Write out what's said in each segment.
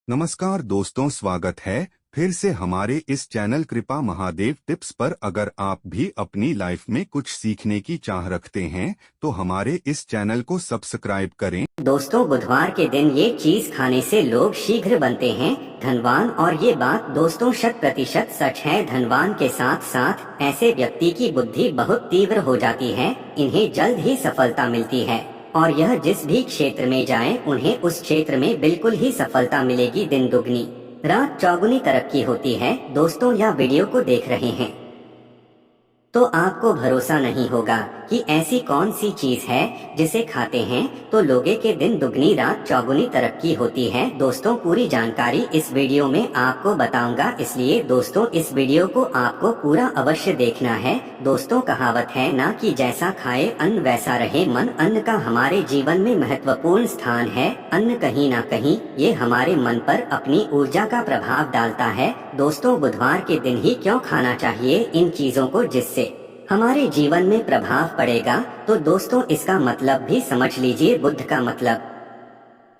नमस्कार दोस्तों, स्वागत है फिर से हमारे इस चैनल कृपा महादेव टिप्स पर। अगर आप भी अपनी लाइफ में कुछ सीखने की चाह रखते हैं तो हमारे इस चैनल को सब्सक्राइब करें। दोस्तों, बुधवार के दिन ये चीज खाने से लोग शीघ्र बनते हैं धनवान, और ये बात दोस्तों 100% सच है। धनवान के साथ साथ ऐसे व्यक्ति की बुद्धि बहुत तीव्र हो जाती है, इन्हें जल्द ही सफलता मिलती है और यह जिस भी क्षेत्र में जाएं उन्हें उस क्षेत्र में बिल्कुल ही सफलता मिलेगी। दिन दुगनी रात चौगुनी तरक्की होती है। दोस्तों, यह वीडियो को देख रहे हैं तो आपको भरोसा नहीं होगा कि ऐसी कौन सी चीज है जिसे खाते हैं तो लोगे के दिन दुगनी रात चौगुनी तरक्की होती है। दोस्तों, पूरी जानकारी इस वीडियो में आपको बताऊंगा, इसलिए दोस्तों इस वीडियो को आपको पूरा अवश्य देखना है। दोस्तों, कहावत है ना कि जैसा खाए अन्न वैसा रहे मन। अन्न का हमारे जीवन में महत्वपूर्ण स्थान है। अन्न कहीं ना कहीं ये हमारे मन पर अपनी ऊर्जा का प्रभाव डालता है। दोस्तों, बुधवार के दिन ही क्यों खाना चाहिए इन चीजों को जिससे हमारे जीवन में प्रभाव पड़ेगा, तो दोस्तों इसका मतलब भी समझ लीजिए। बुद्ध का मतलब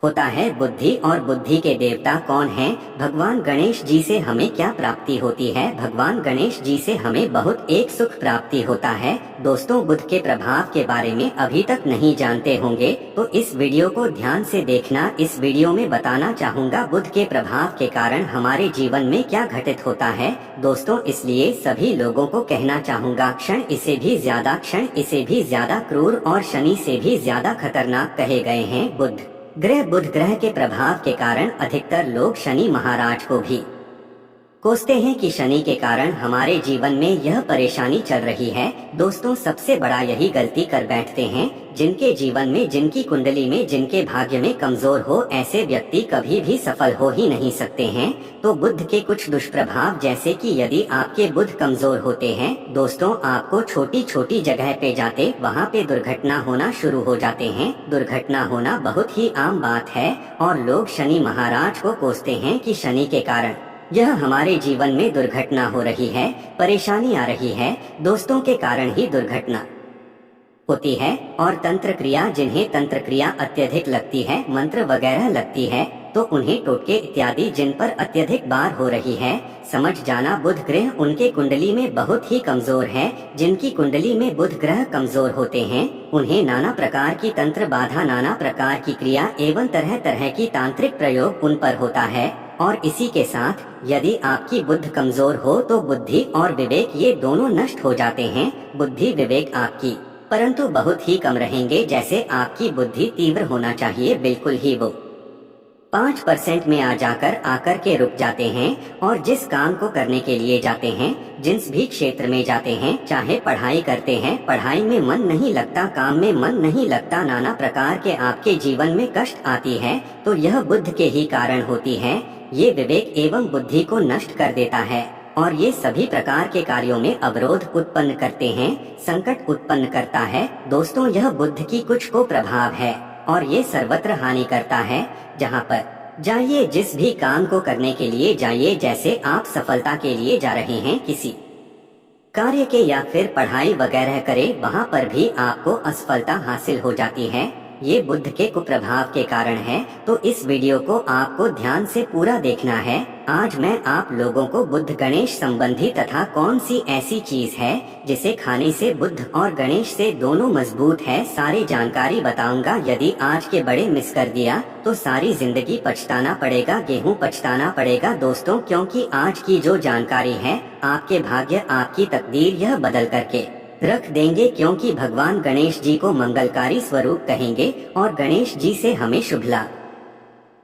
होता है बुद्धि, और बुद्धि के देवता कौन हैं? भगवान गणेश जी से हमें क्या प्राप्ति होती है? भगवान गणेश जी से हमें बहुत एक सुख प्राप्ति होता है। दोस्तों, बुद्ध के प्रभाव के बारे में अभी तक नहीं जानते होंगे तो इस वीडियो को ध्यान से देखना। इस वीडियो में बताना चाहूँगा बुद्ध के प्रभाव के कारण हमारे जीवन में क्या घटित होता है। दोस्तों, इसलिए सभी लोगों को कहना चाहूँगा, क्षण इसे भी ज्यादा क्रूर और शनि से भी ज्यादा खतरनाक कहे गए हैं बुध ग्रह के प्रभाव के कारण अधिकतर लोग शनि महाराज को भी कोसते हैं कि शनि के कारण हमारे जीवन में यह परेशानी चल रही है। दोस्तों, सबसे बड़ा यही गलती कर बैठते हैं जिनके जीवन में, जिनकी कुंडली में, जिनके भाग्य में कमजोर हो, ऐसे व्यक्ति कभी भी सफल हो ही नहीं सकते हैं। तो बुध के कुछ दुष्प्रभाव, जैसे कि यदि आपके बुध कमजोर होते हैं दोस्तों, आपको छोटी छोटी जगह पे जाते वहाँ पे दुर्घटना होना शुरू हो जाते हैं। दुर्घटना होना बहुत ही आम बात है और लोग शनि महाराज को कोसते हैं कि शनि के कारण यह हमारे जीवन में दुर्घटना हो रही है, परेशानी आ रही है। दोस्तों, के कारण ही दुर्घटना होती है। और तंत्र क्रिया, जिन्हें तंत्र क्रिया अत्यधिक लगती है, मंत्र वगैरह लगती है, तो उन्हें टोटके इत्यादि जिन पर अत्यधिक बार हो रही है, समझ जाना बुध ग्रह उनके कुंडली में बहुत ही कमजोर है। जिनकी कुंडली में बुध ग्रह कमजोर होते हैं उन्हें नाना प्रकार की तंत्र बाधा, नाना प्रकार की क्रिया एवं तरह तरह की तांत्रिक प्रयोग उन पर होता है। और इसी के साथ यदि आपकी बुद्ध कमजोर हो तो बुद्धि और विवेक ये दोनों नष्ट हो जाते हैं। बुद्धि विवेक आपकी परंतु बहुत ही कम रहेंगे। जैसे आपकी बुद्धि तीव्र होना चाहिए, बिल्कुल ही वो 5% में आकर के रुक जाते हैं। और जिस काम को करने के लिए जाते हैं, जिस भी क्षेत्र में जाते हैं, चाहे पढ़ाई करते हैं, पढ़ाई में मन नहीं लगता, काम में मन नहीं लगता, नाना प्रकार के आपके जीवन में कष्ट आती है, तो यह बुद्ध के ही कारण होती है। ये विवेक एवं बुद्धि को नष्ट कर देता है और ये सभी प्रकार के कार्यों में अवरोध उत्पन्न करते हैं, संकट उत्पन्न करता है। दोस्तों, यह बुद्ध की कुछ को प्रभाव है और ये सर्वत्र हानि करता है। जहाँ पर जाइए, जिस भी काम को करने के लिए जाइए, जैसे आप सफलता के लिए जा रहे हैं किसी कार्य के या फिर पढ़ाई वगैरह करें, वहाँ पर भी आपको असफलता हासिल हो जाती है। ये बुद्ध के कुप्रभाव के कारण है। तो इस वीडियो को आपको ध्यान से पूरा देखना है। आज मैं आप लोगों को बुद्ध गणेश संबंधी तथा कौन सी ऐसी चीज है जिसे खाने से बुद्ध और गणेश से दोनों मजबूत है, सारी जानकारी बताऊंगा। यदि आज के बड़े मिस कर दिया तो सारी जिंदगी पछताना पड़ेगा, गेहूं पछताना पड़ेगा दोस्तों, क्योंकि आज की जो जानकारी है आपके भाग्य, आपकी तकदीर यह बदल करके रख देंगे। क्योंकि भगवान गणेश जी को मंगलकारी स्वरूप कहेंगे और गणेश जी से हमें शुभ लाभ,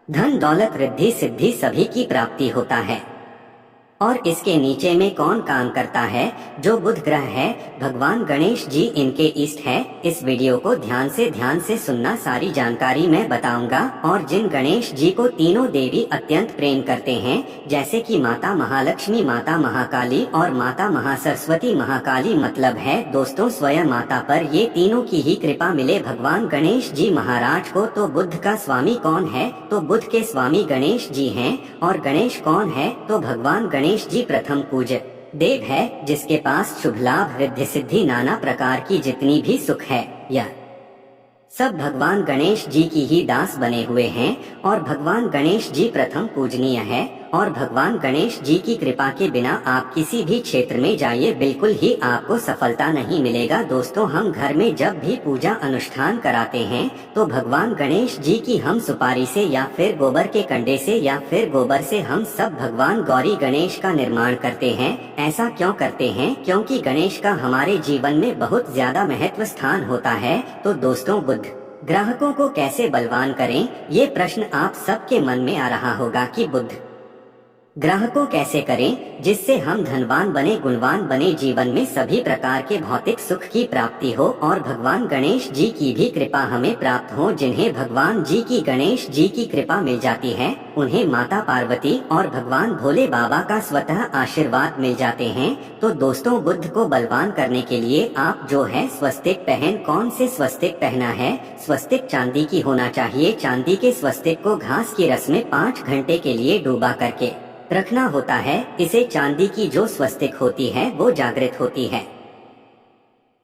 धन दौलत, रिद्धि सिद्धि सभी की प्राप्ति होता है। और इसके नीचे में कौन काम करता है? जो बुध ग्रह है, भगवान गणेश जी इनके इष्ट है। इस वीडियो को ध्यान से सुनना, सारी जानकारी मैं बताऊंगा। और जिन गणेश जी को तीनों देवी अत्यंत प्रेम करते हैं, जैसे कि माता महालक्ष्मी, माता महाकाली और माता महासरस्वती। महाकाली मतलब है दोस्तों स्वयं माता पर ये तीनों की ही कृपा मिले भगवान गणेश जी महाराज को। तो बुध का स्वामी कौन है? तो बुध के स्वामी गणेश जी हैं। और गणेश कौन है? तो भगवान गणेश जी प्रथम पूज्य देव है, जिसके पास शुभ लाभ, रिद्धि सिद्धि, नाना प्रकार की जितनी भी सुख है, यह सब भगवान गणेश जी की ही दास बने हुए हैं और भगवान गणेश जी प्रथम पूजनीय है और भगवान गणेश जी की कृपा के बिना आप किसी भी क्षेत्र में जाइए बिल्कुल ही आपको सफलता नहीं मिलेगा। दोस्तों, हम घर में जब भी पूजा अनुष्ठान कराते हैं तो भगवान गणेश जी की हम सुपारी से या फिर गोबर के कंडे से या फिर गोबर से हम सब भगवान गौरी गणेश का निर्माण करते हैं। ऐसा क्यों करते हैं? क्योंकि गणेश का हमारे जीवन में बहुत ज्यादा महत्व स्थान होता है। तो दोस्तों, बुध ग्राहकों को कैसे बलवान करें, ये प्रश्न आप सबके मन में आ रहा होगा कि बुध ग्राहकों कैसे करें जिससे हम धनवान बने, गुणवान बने, जीवन में सभी प्रकार के भौतिक सुख की प्राप्ति हो और भगवान गणेश जी की भी कृपा हमें प्राप्त हो। जिन्हें भगवान जी की गणेश जी की कृपा मिल जाती है उन्हें माता पार्वती और भगवान भोले बाबा का स्वतः आशीर्वाद मिल जाते हैं। तो दोस्तों, बुध को बलवान करने के लिए आप जो है स्वस्तिक पहन। कौन से स्वस्तिक पहना है? स्वस्तिक चांदी की होना चाहिए। चांदी के स्वस्तिक को घास की रस में 5 घंटे के लिए डूबा करके रखना होता है। इसे चांदी की जो स्वस्तिक होती है वो जागृत होती है,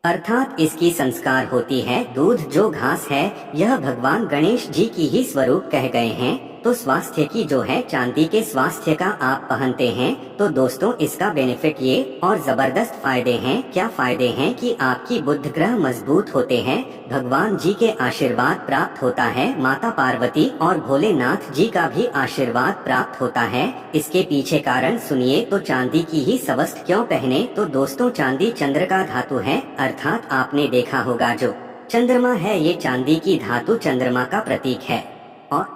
अर्थात इसकी संस्कार होती है। दूध जो घास है यह भगवान गणेश जी की ही स्वरूप कह गए हैं। तो स्वास्थ्य की जो है चांदी के स्वास्थ्य का आप पहनते हैं तो दोस्तों इसका बेनिफिट ये और जबरदस्त फायदे हैं। क्या फायदे हैं कि आपकी बुध ग्रह मजबूत होते हैं, भगवान जी के आशीर्वाद प्राप्त होता है, माता पार्वती और भोलेनाथ जी का भी आशीर्वाद प्राप्त होता है। इसके पीछे कारण सुनिए। तो चांदी की ही स्वस्त्र क्यों पहने? तो दोस्तों, चांदी चंद्र का धातु है, अर्थात आपने देखा होगा जो चंद्रमा है ये चांदी की धातु चंद्रमा का प्रतीक है। और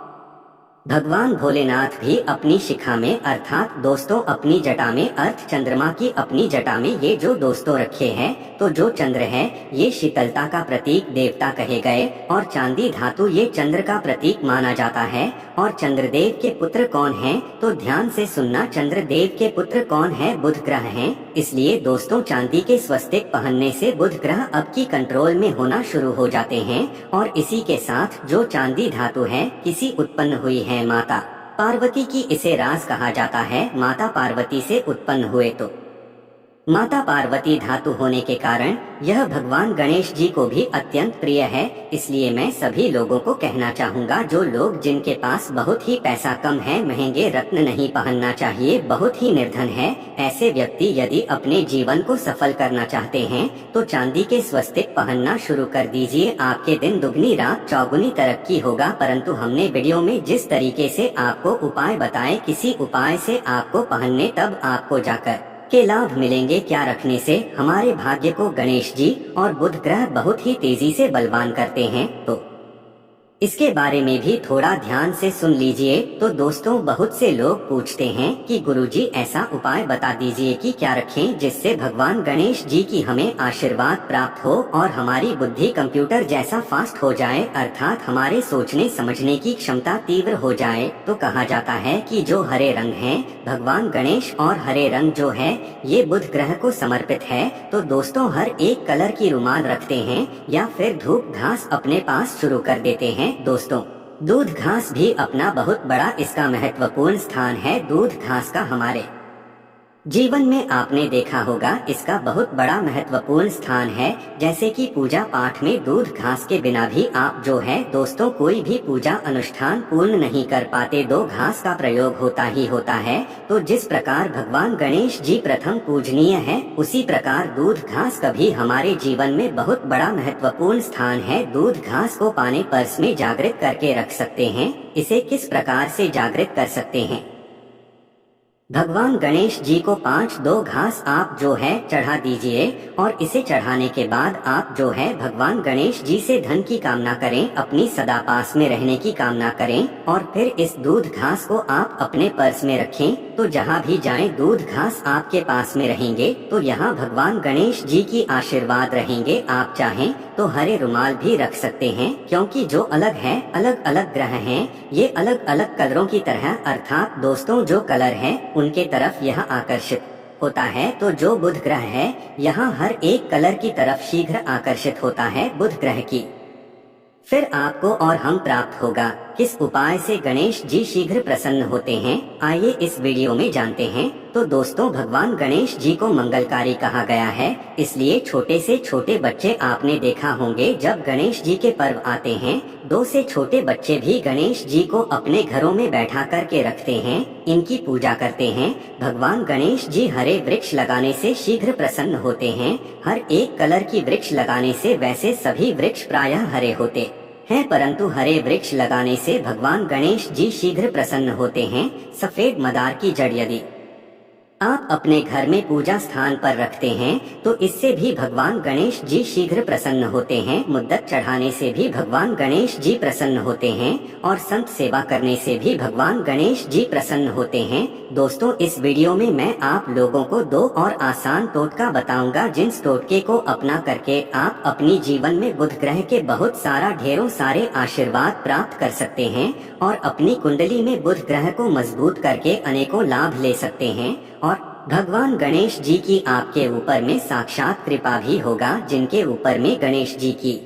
भगवान भोलेनाथ भी अपनी शिखा में अर्थात दोस्तों अपनी जटा में अर्थ चंद्रमा की अपनी जटा में ये जो दोस्तों रखे हैं तो जो चंद्र है ये शीतलता का प्रतीक देवता कहे गए और चांदी धातु ये चंद्र का प्रतीक माना जाता है। और चंद्रदेव के पुत्र कौन हैं? तो ध्यान से सुनना, चंद्रदेव के पुत्र कौन है? बुध ग्रह हैं। इसलिए दोस्तों चांदी के स्वस्तिक पहनने से बुध ग्रह अब की कंट्रोल में होना शुरू हो जाते हैं। और इसी के साथ जो चांदी धातु है किसी उत्पन्न हुई है माता पार्वती की, इसे राज कहा जाता है। माता पार्वती से उत्पन्न हुए तो माता पार्वती धातु होने के कारण यह भगवान गणेश जी को भी अत्यंत प्रिय है। इसलिए मैं सभी लोगों को कहना चाहूँगा, जो लोग जिनके पास बहुत ही पैसा कम है, महंगे रत्न नहीं पहनना चाहिए, बहुत ही निर्धन है, ऐसे व्यक्ति यदि अपने जीवन को सफल करना चाहते हैं तो चांदी के स्वस्तिक पहनना शुरू कर दीजिए। आपके दिन दुगनी रात चौगुनी तरक्की होगा। परंतु हमने वीडियो में जिस तरीके से आपको उपाय बताए, किसी उपाय से आपको पहनने तब आपको जाकर के लाभ मिलेंगे। क्या रखने से हमारे भाग्य को गणेश जी और बुध ग्रह बहुत ही तेजी से बलवान करते हैं, तो इसके बारे में भी थोड़ा ध्यान से सुन लीजिए। तो दोस्तों, बहुत से लोग पूछते हैं कि गुरुजी ऐसा उपाय बता दीजिए कि क्या रखें जिससे भगवान गणेश जी की हमें आशीर्वाद प्राप्त हो और हमारी बुद्धि कंप्यूटर जैसा फास्ट हो जाए, अर्थात हमारे सोचने समझने की क्षमता तीव्र हो जाए। तो कहा जाता है कि जो हरे रंग है भगवान गणेश और हरे रंग जो है ये बुध ग्रह को समर्पित है। तो दोस्तों हर एक कलर की रुमाल रखते हैं या फिर धूप घास अपने पास शुरू कर देते हैं। दोस्तों, दूध घास भी अपना बहुत बड़ा इसका महत्वपूर्ण स्थान है। दूध घास का हमारे जीवन में आपने देखा होगा इसका बहुत बड़ा महत्वपूर्ण स्थान है। जैसे कि पूजा पाठ में दूध घास के बिना भी आप जो है दोस्तों कोई भी पूजा अनुष्ठान पूर्ण नहीं कर पाते, दो घास का प्रयोग होता ही होता है। तो जिस प्रकार भगवान गणेश जी प्रथम पूजनीय है, उसी प्रकार दूध घास का भी हमारे जीवन में बहुत बड़ा महत्वपूर्ण स्थान है। दूध घास को पाने पर्स में जागृत करके रख सकते हैं। इसे किस प्रकार से जागृत कर सकते हैं? भगवान गणेश जी को 5 घास आप जो है चढ़ा दीजिए और इसे चढ़ाने के बाद आप जो है भगवान गणेश जी से धन की कामना करें, अपनी सदा पास में रहने की कामना करें और फिर इस दूध घास को आप अपने पर्स में रखें। तो जहाँ भी जाएं दूध घास आपके पास में रहेंगे तो यहाँ भगवान गणेश जी की आशीर्वाद रहेंगे। आप चाहें तो हरे रुमाल भी रख सकते हैं, क्योंकि जो अलग है अलग अलग ग्रह हैं, ये अलग अलग कलरों की तरह, अर्थात दोस्तों जो कलर है उनके तरफ यह आकर्षित होता है। तो जो बुध ग्रह है यहाँ हर एक कलर की तरफ शीघ्र आकर्षित होता है बुध ग्रह की, फिर आपको और हम प्राप्त होगा। किस उपाय से गणेश जी शीघ्र प्रसन्न होते हैं, आइए इस वीडियो में जानते हैं। तो दोस्तों, भगवान गणेश जी को मंगलकारी कहा गया है, इसलिए छोटे से छोटे बच्चे आपने देखा होंगे जब गणेश जी के पर्व आते हैं 2 से छोटे बच्चे भी गणेश जी को अपने घरों में बैठा करके रखते हैं, इनकी पूजा करते हैं। भगवान गणेश जी हरे वृक्ष लगाने से शीघ्र प्रसन्न होते हैं। हर एक कलर की वृक्ष लगाने से, वैसे सभी वृक्ष प्रायः हरे होते हैं, परंतु हरे वृक्ष लगाने से भगवान गणेश जी शीघ्र प्रसन्न होते हैं। सफेद मदार की जड़ यदि आप अपने घर में पूजा स्थान पर रखते हैं तो इससे भी भगवान गणेश जी शीघ्र प्रसन्न होते हैं। मुद्दत चढ़ाने से भी भगवान गणेश जी प्रसन्न होते हैं और संत सेवा करने से भी भगवान गणेश जी प्रसन्न होते हैं। दोस्तों, इस वीडियो में मैं आप लोगों को 2 और आसान टोटका बताऊंगा, जिस टोटके को अपना करके आप अपनी जीवन में बुध ग्रह के बहुत सारा ढेरों सारे आशीर्वाद प्राप्त कर सकते हैं और अपनी कुंडली में बुध ग्रह को मजबूत करके अनेकों लाभ ले सकते हैं और भगवान गणेश जी की आपके ऊपर में साक्षात कृपा भी होगा। जिनके ऊपर में गणेश जी की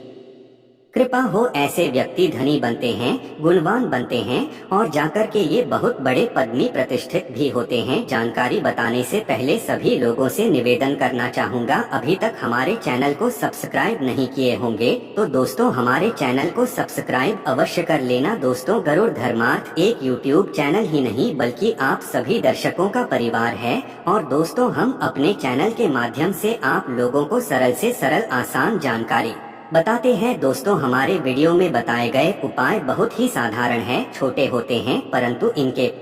कृपा हो, ऐसे व्यक्ति धनी बनते हैं, गुणवान बनते हैं और जाकर के ये बहुत बड़े पद में प्रतिष्ठित भी होते हैं। जानकारी बताने से पहले सभी लोगों से निवेदन करना चाहूँगा, अभी तक हमारे चैनल को सब्सक्राइब नहीं किए होंगे तो दोस्तों हमारे चैनल को सब्सक्राइब अवश्य कर लेना। दोस्तों, गरुड़ धर्मार्थ एक यूट्यूब चैनल ही नहीं बल्कि आप सभी दर्शकों का परिवार है और दोस्तों हम अपने चैनल के माध्यम से आप लोगों को सरल से सरल आसान जानकारी बताते हैं। दोस्तों, हमारे वीडियो में बताए गए उपाय बहुत ही साधारण हैं, छोटे होते हैं, परंतु इनके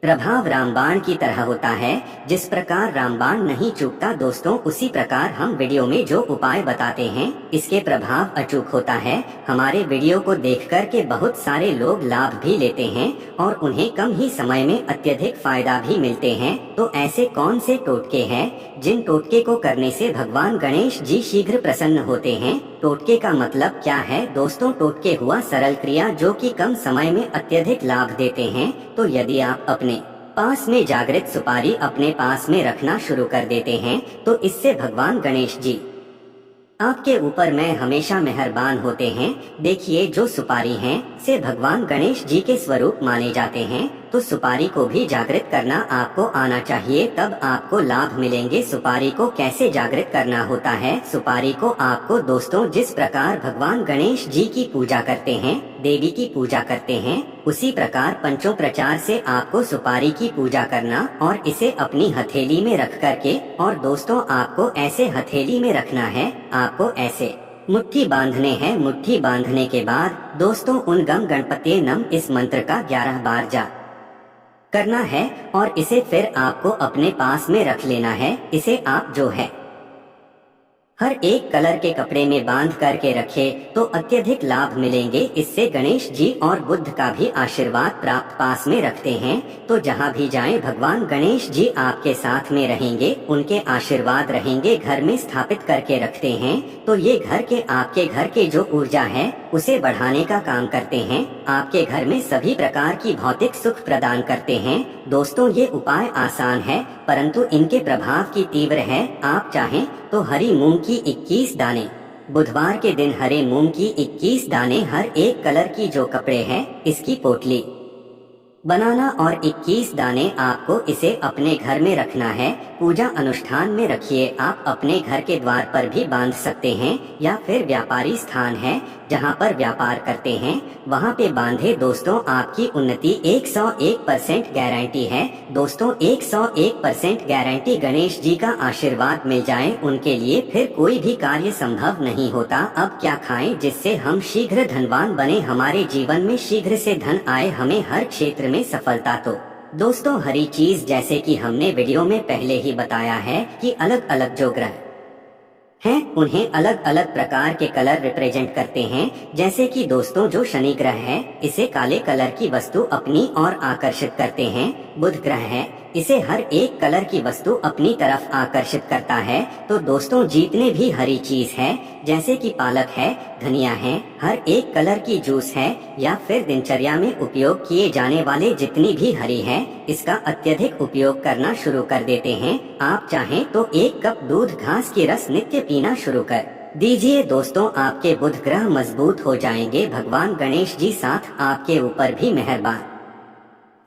प्रभाव रामबाण की तरह होता है। जिस प्रकार रामबाण नहीं चूकता दोस्तों, उसी प्रकार हम वीडियो में जो उपाय बताते हैं इसके प्रभाव अचूक होता है। हमारे वीडियो को देख कर के बहुत सारे लोग लाभ भी लेते हैं और उन्हें कम ही समय में अत्यधिक फायदा भी मिलते हैं। तो ऐसे कौन से टोटके हैं जिन टोटके को करने से भगवान गणेश जी शीघ्र प्रसन्न होते हैं? टोटके का मतलब क्या है दोस्तों? टोटके हुआ सरल क्रिया जो कि कम समय में अत्यधिक लाभ देते हैं। तो यदि आप अपने पास में जागृत सुपारी अपने पास में रखना शुरू कर देते हैं तो इससे भगवान गणेश जी आपके ऊपर में हमेशा मेहरबान होते हैं। देखिए, जो सुपारी हैं से भगवान गणेश जी के स्वरूप माने जाते हैं, तो सुपारी को भी जागृत करना आपको आना चाहिए, तब आपको लाभ मिलेंगे। सुपारी को कैसे जागृत करना होता है? सुपारी को आपको दोस्तों जिस प्रकार भगवान गणेश जी की पूजा करते हैं, देवी की पूजा करते हैं, उसी प्रकार पंचोपचार से आपको सुपारी की पूजा करना और इसे अपनी हथेली में रख करके, और दोस्तों आपको ऐसे हथेली में रखना है, आपको ऐसे मुट्ठी बांधने हैं। मुट्ठी बांधने के बाद दोस्तों उन गम गणपति नम इस मंत्र का 11 बार जाप करना है और इसे फिर आपको अपने पास में रख लेना है। इसे आप जो है हर एक कलर के कपड़े में बांध करके रखे तो अत्यधिक लाभ मिलेंगे। इससे गणेश जी और बुद्ध का भी आशीर्वाद प्राप्त पास में रखते हैं, तो जहाँ भी जाएं भगवान गणेश जी आपके साथ में रहेंगे, उनके आशीर्वाद रहेंगे। घर में स्थापित करके रखते हैं तो ये घर के आपके घर के जो ऊर्जा है उसे बढ़ाने का काम करते हैं, आपके घर में सभी प्रकार की भौतिक सुख प्रदान करते हैं। दोस्तों, ये उपाय आसान है परंतु इनके प्रभाव की तीव्र है। आप चाहें तो हरी मूंग की 21 दाने, बुधवार के दिन हरे मूंग की 21 दाने हर एक कलर की जो कपड़े हैं इसकी पोटली बनाना और 21 दाने आपको इसे अपने घर में रखना है। पूजा अनुष्ठान में रखिए। आप अपने घर के द्वार पर भी बांध सकते हैं या फिर व्यापारी स्थान है जहां पर व्यापार करते हैं वहां पे बांधे। दोस्तों, आपकी उन्नति 101% गारंटी है। दोस्तों, 101% गारंटी। गणेश जी का आशीर्वाद मिल जाए उनके लिए फिर कोई भी कार्य संभव नहीं होता। अब क्या खाएं जिससे हम शीघ्र धनवान बने, हमारे जीवन में शीघ्र से धन आए, हमें हर क्षेत्र में सफलता? तो दोस्तों, हरी चीज जैसे कि हमने वीडियो में पहले ही बताया है कि अलग अलग जो ग्रह हैं उन्हें अलग अलग प्रकार के कलर रिप्रेजेंट करते हैं। जैसे कि दोस्तों जो शनि ग्रह है इसे काले कलर की वस्तु अपनी ओर आकर्षित करते हैं। बुध ग्रह है इसे हर एक कलर की वस्तु अपनी तरफ आकर्षित करता है। तो दोस्तों, जितने भी हरी चीज है जैसे कि पालक है, धनिया है, हर एक कलर की जूस है या फिर दिनचर्या में उपयोग किए जाने वाले जितनी भी हरी है, इसका अत्यधिक उपयोग करना शुरू कर देते हैं। आप चाहें तो 1 कप दूध घास की रस नित्य पीना शुरू कर दीजिए दोस्तों, आपके बुध ग्रह मजबूत हो जाएंगे। भगवान गणेश जी साथ आपके ऊपर भी मेहरबान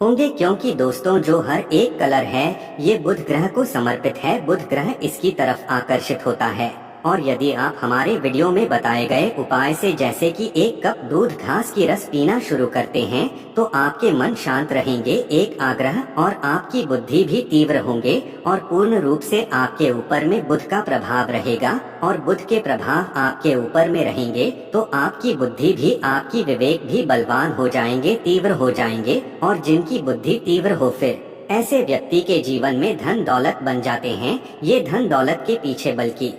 होंगे, क्योंकि दोस्तों जो हर एक कलर है ये बुध ग्रह को समर्पित है। बुध ग्रह इसकी तरफ आकर्षित होता है। और यदि आप हमारे वीडियो में बताए गए उपाय से जैसे कि 1 कप दूध घास की रस पीना शुरू करते हैं तो आपके मन शांत रहेंगे, एक आग्रह और आपकी बुद्धि भी तीव्र होंगे और पूर्ण रूप से आपके ऊपर में बुध का प्रभाव रहेगा। और बुध के प्रभाव आपके ऊपर में रहेंगे तो आपकी बुद्धि भी, आपकी विवेक भी बलवान हो जाएंगे, तीव्र हो जाएंगे। और जिनकी बुद्धि तीव्र हो फिर ऐसे व्यक्ति के जीवन में धन दौलत बन जाते हैं। ये धन दौलत के पीछे बल्कि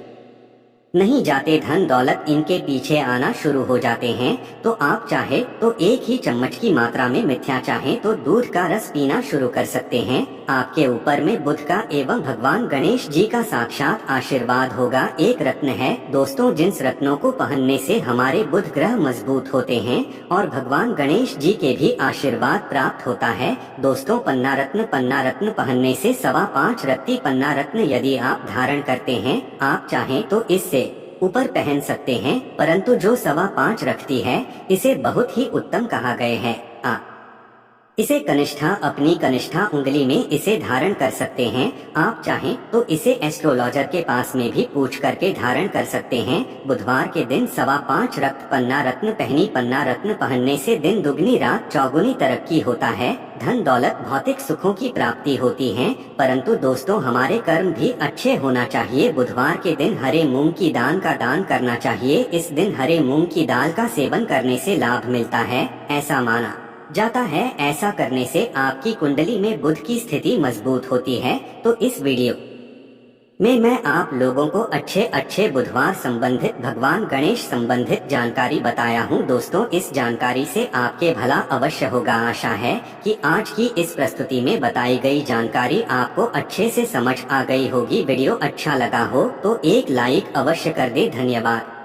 नहीं जाते, धन दौलत इनके पीछे आना शुरू हो जाते हैं। तो आप चाहे तो 1 ही चम्मच की मात्रा में मिथ्या चाहें तो दूध का रस पीना शुरू कर सकते हैं। आपके ऊपर में बुध का एवं भगवान गणेश जी का साक्षात आशीर्वाद होगा। एक रत्न है दोस्तों, जिन रत्नों को पहनने से हमारे बुध ग्रह मजबूत होते हैं और भगवान गणेश जी के भी आशीर्वाद प्राप्त होता है। दोस्तों पन्ना रत्न पहनने से 5.25 रत्ती पन्ना रत्न यदि आप धारण करते हैं, आप चाहें तो इससे ऊपर पहन सकते हैं, परंतु जो 5.25 रखती है इसे बहुत ही उत्तम कहा गए है। इसे कनिष्ठा, अपनी कनिष्ठा उंगली में इसे धारण कर सकते हैं। आप चाहें तो इसे एस्ट्रोलॉजर के पास में भी पूछ करके धारण कर सकते हैं। बुधवार के दिन 5.25 रक्त पन्ना रत्न पन्ना रत्न पहनने से दिन दुगनी रात चौगुनी तरक्की होता है, धन दौलत भौतिक सुखों की प्राप्ति होती है। परंतु दोस्तों हमारे कर्म भी अच्छे होना चाहिए। बुधवार के दिन हरे मूंग की दाल का दान करना चाहिए। इस दिन हरे मूंग की दाल का सेवन करने से लाभ मिलता है, ऐसा माना जाता है। ऐसा करने से आपकी कुंडली में बुध की स्थिति मजबूत होती है। तो इस वीडियो में मैं आप लोगों को अच्छे बुधवार संबंधित, भगवान गणेश संबंधित जानकारी बताया हूँ। दोस्तों इस जानकारी से आपके भला अवश्य होगा। आशा है कि आज की इस प्रस्तुति में बताई गई जानकारी आपको अच्छे से समझ आ गई होगी। वीडियो अच्छा लगा हो तो एक लाइक अवश्य कर दे। धन्यवाद।